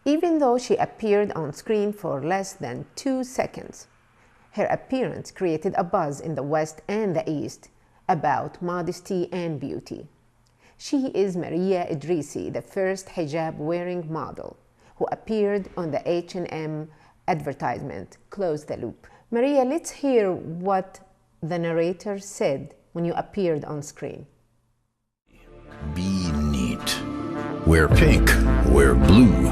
Even though she appeared on screen for less than 2 seconds, her appearance created a buzz in the West and the East about modesty and beauty. She is Maria Idrisi, the first hijab-wearing model who appeared on the H&M advertisement, Close the Loop. Maria, let's hear what the narrator said when you appeared on screen. Be neat. Wear pink, wear blue,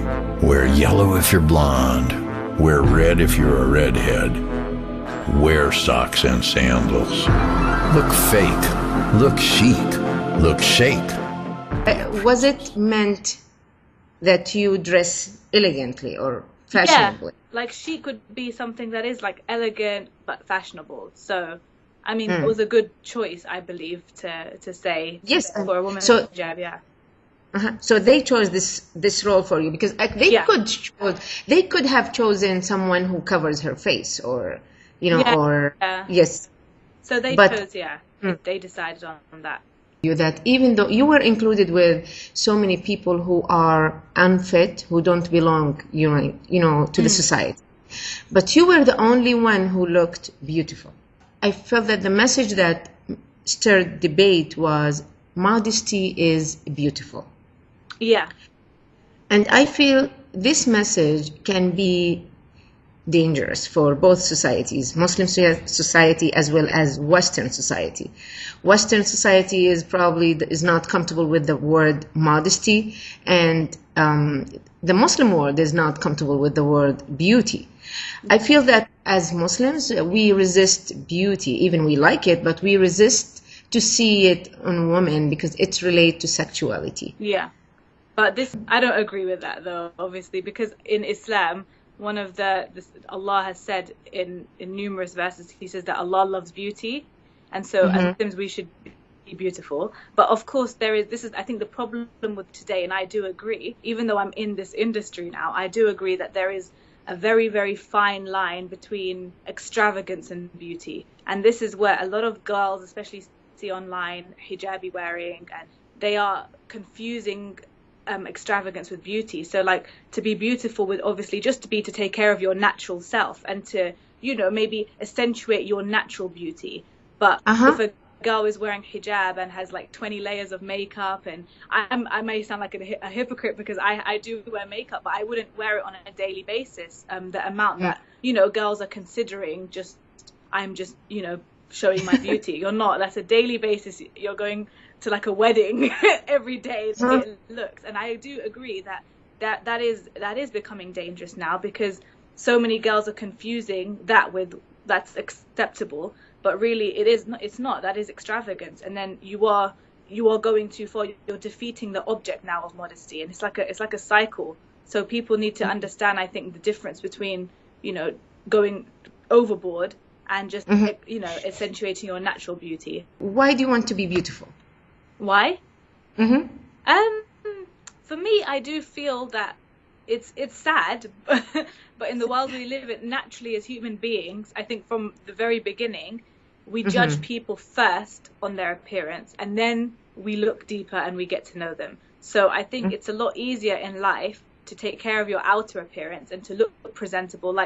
wear yellow if you're blonde, wear red if you're a redhead. Wear socks and sandals. Look fake, look chic, look chic. Was it meant that you dress elegantly or fashionably? Yeah, like chic could be something that is like elegant but fashionable. So, I mean, it was a good choice, I believe, to say yes, for a woman so, with hijab, yeah. So they chose this role for you because they could have chosen someone who covers her face or yes. So they chose, they decided on that. That even though you were included with so many people who are unfit, who don't belong, to the society, but you were the only one who looked beautiful. I felt that the message that stirred debate was modesty is beautiful. Yeah. And I feel this message can be dangerous for both societies, Muslim society as well as Western society. Western society is not comfortable with the word modesty, and the Muslim world is not comfortable with the word beauty. I feel that as Muslims, we resist beauty, even we like it, but we resist to see it on women because it's related to sexuality. Yeah. But I don't agree with that though, obviously, because in Islam, one of Allah has said in numerous verses, he says that Allah loves beauty. And so as Muslims, we should be beautiful. But of course, this is, I think, the problem with today. And I do agree, even though I'm in this industry now, I do agree that there is a very, very fine line between extravagance and beauty. And this is where a lot of girls, especially see online, hijabi wearing, and they are confusing extravagance with beauty. So like to be beautiful with obviously just to take care of your natural self and to, maybe accentuate your natural beauty. But if a girl is wearing hijab and has like 20 layers of makeup, and I may sound like a hypocrite because I do wear makeup, but I wouldn't wear it on a daily basis. The amount that, girls are considering I'm just, showing my beauty. You're not. That's a daily basis. You're going to like a wedding every day. The way it looks. And I do agree that is becoming dangerous now because so many girls are confusing that with that's acceptable, but really it's not. That is extravagance, and then you are going too far. You're defeating the object now of modesty, and it's like a cycle. So people need to understand, I think, the difference between going overboard and just accentuating your natural beauty. Why do you want to be beautiful? Why? For me, I do feel that it's sad, but in the world we live in, naturally as human beings, I think from the very beginning, we judge people first on their appearance, and then we look deeper and we get to know them. So I think it's a lot easier in life to take care of your outer appearance and to look presentable.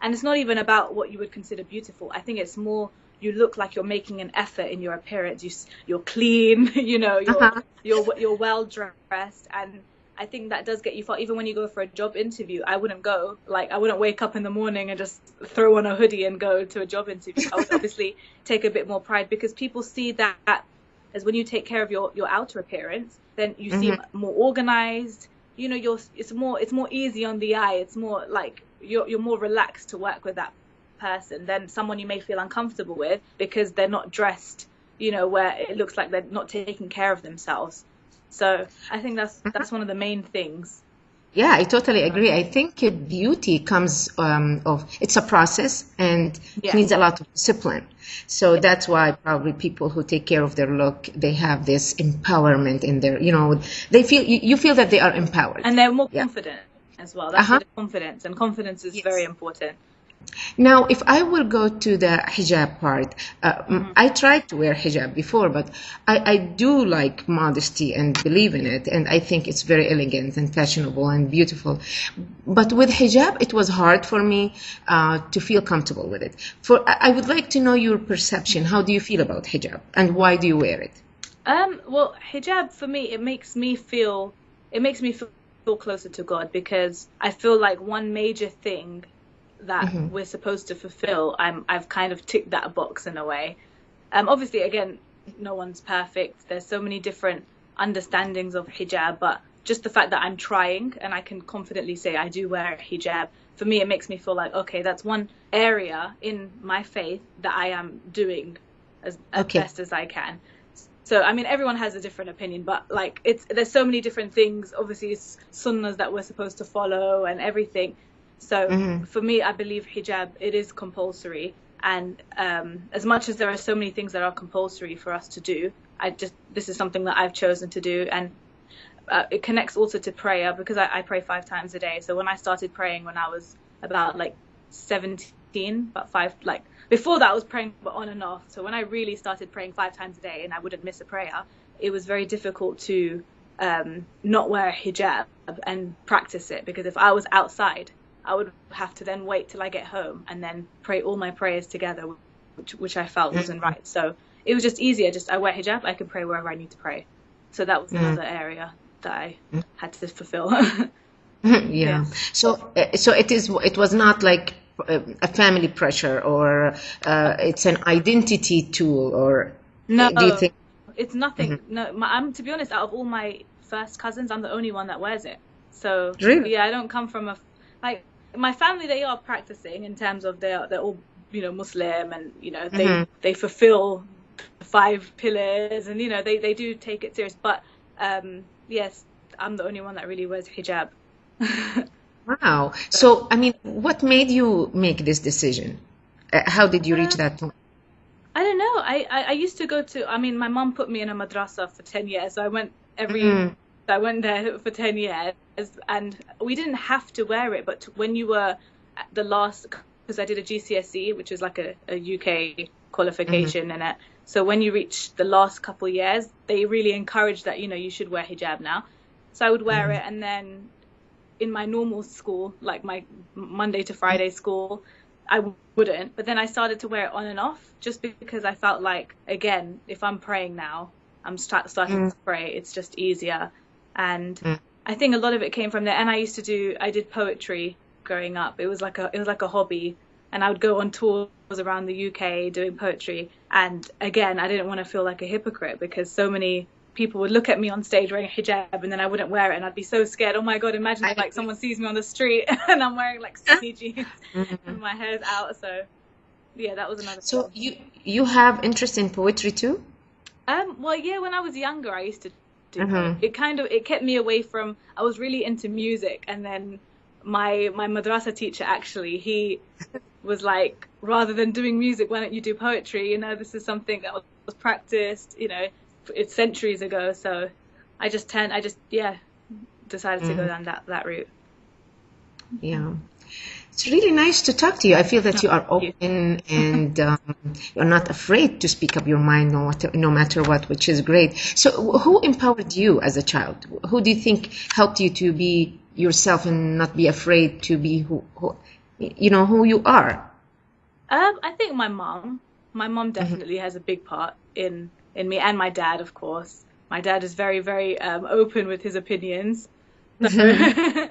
And it's not even about what you would consider beautiful. I think it's more you look like you're making an effort in your appearance. You're clean, you're well dressed, and I think that does get you far. Even when you go for a job interview, I wouldn't wake up in the morning and just throw on a hoodie and go to a job interview. I would obviously take a bit more pride because people see that as when you take care of your outer appearance, then you seem more organized. It's more easy on the eye. It's more like you're more relaxed to work with that person than someone you may feel uncomfortable with because they're not dressed, where it looks like they're not taking care of themselves. So I think that's one of the main things. Yeah, I totally agree. I think beauty comes it's a process and it needs a lot of discipline. So that's why probably people who take care of their look, they have this empowerment in their, you feel that they are empowered. And they're more confident as well. That's the confidence, and confidence is very important. Now, if I will go to the hijab part, I tried to wear hijab before, but I do like modesty and believe in it, and I think it's very elegant and fashionable and beautiful. But with hijab, it was hard for me to feel comfortable with it. I would like to know your perception. How do you feel about hijab, and why do you wear it? Well, hijab for me, it makes me feel closer to God, because I feel like one major thing that we're supposed to fulfill, I've kind of ticked that box in a way. Obviously, again, no one's perfect. There's so many different understandings of hijab, but just the fact that I'm trying and I can confidently say I do wear hijab, for me, it makes me feel like, okay, that's one area in my faith that I am doing as best as I can. So, I mean, everyone has a different opinion, but like there's so many different things. Obviously, it's sunnahs that we're supposed to follow and everything. So for me, I believe hijab, it is compulsory. And as much as there are so many things that are compulsory for us to do, this is something that I've chosen to do. And it connects also to prayer, because I pray 5 times a day. So when I started praying when I was about like 17, before that I was praying but on and off. So when I really started praying 5 times a day and I wouldn't miss a prayer, it was very difficult to not wear hijab and practice it, because if I was outside, I would have to then wait till I get home and then pray all my prayers together, which I felt wasn't right. So it was just easier. I wear hijab, I can pray wherever I need to pray. So that was another area that I had to fulfill. Yeah. So it was not like a family pressure, or it's an identity tool, or no, do you think? It's nothing. No, I'm, to be honest, out of all my first cousins, I'm the only one that wears it. So really? Yeah, I don't come from my family, they are practicing in terms of they're all, Muslim, and, they fulfill the 5 pillars, and, they do take it serious. But, yes, I'm the only one that really wears hijab. Wow. So, I mean, what made you make this decision? How did you reach that point? I don't know. I used to go to, my mom put me in a madrasa for 10 years. So I went I went there for 10 years, and we didn't have to wear it. But when you were at the last, because I did a GCSE, which is like a UK qualification in it. So when you reach the last couple years, they really encourage that, you should wear hijab now. So I would wear it. And then in my normal school, like my Monday to Friday school, I wouldn't. But then I started to wear it on and off, just because I felt like, again, if I'm praying now, I'm starting to pray, it's just easier. And I think a lot of it came from there. And I did poetry growing up. It was like a hobby, and I would go on tours around the UK doing poetry. And again, I didn't want to feel like a hypocrite, because so many people would look at me on stage wearing a hijab, and then I wouldn't wear it, and I'd be so scared. Oh my God, imagine if like someone sees me on the street and I'm wearing like skinny jeans and my hair's out. So yeah, that was another So thing. you have interest in poetry too? Well, yeah, when I was younger, I used to do it kept me away from, I was really into music. And then my madrasa teacher, actually, he was like, rather than doing music, why don't you do poetry? This is something that was practiced, it's centuries ago. So I just decided to go down that route. Yeah. It's really nice to talk to you. I feel that you are open and you're not afraid to speak up your mind, no matter what, which is great. So who empowered you as a child? Who do you think helped you to be yourself and not be afraid to be who you are? I think my mom. My mom definitely has a big part in me, and my dad, of course. My dad is very, very open with his opinions. So,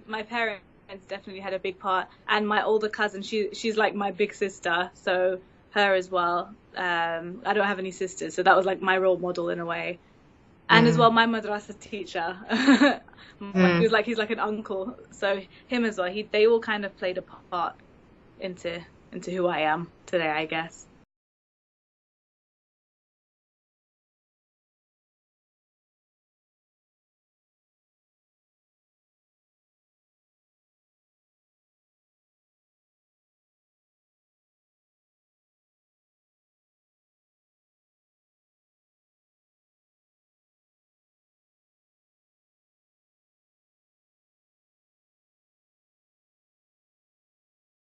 my parents definitely had a big part, and my older cousin, she's like my big sister, so her as well. I don't have any sisters, so that was like my role model in a way. And as well, my madrasa teacher, he's like an uncle, so him as well. They all kind of played a part into who I am today, I guess.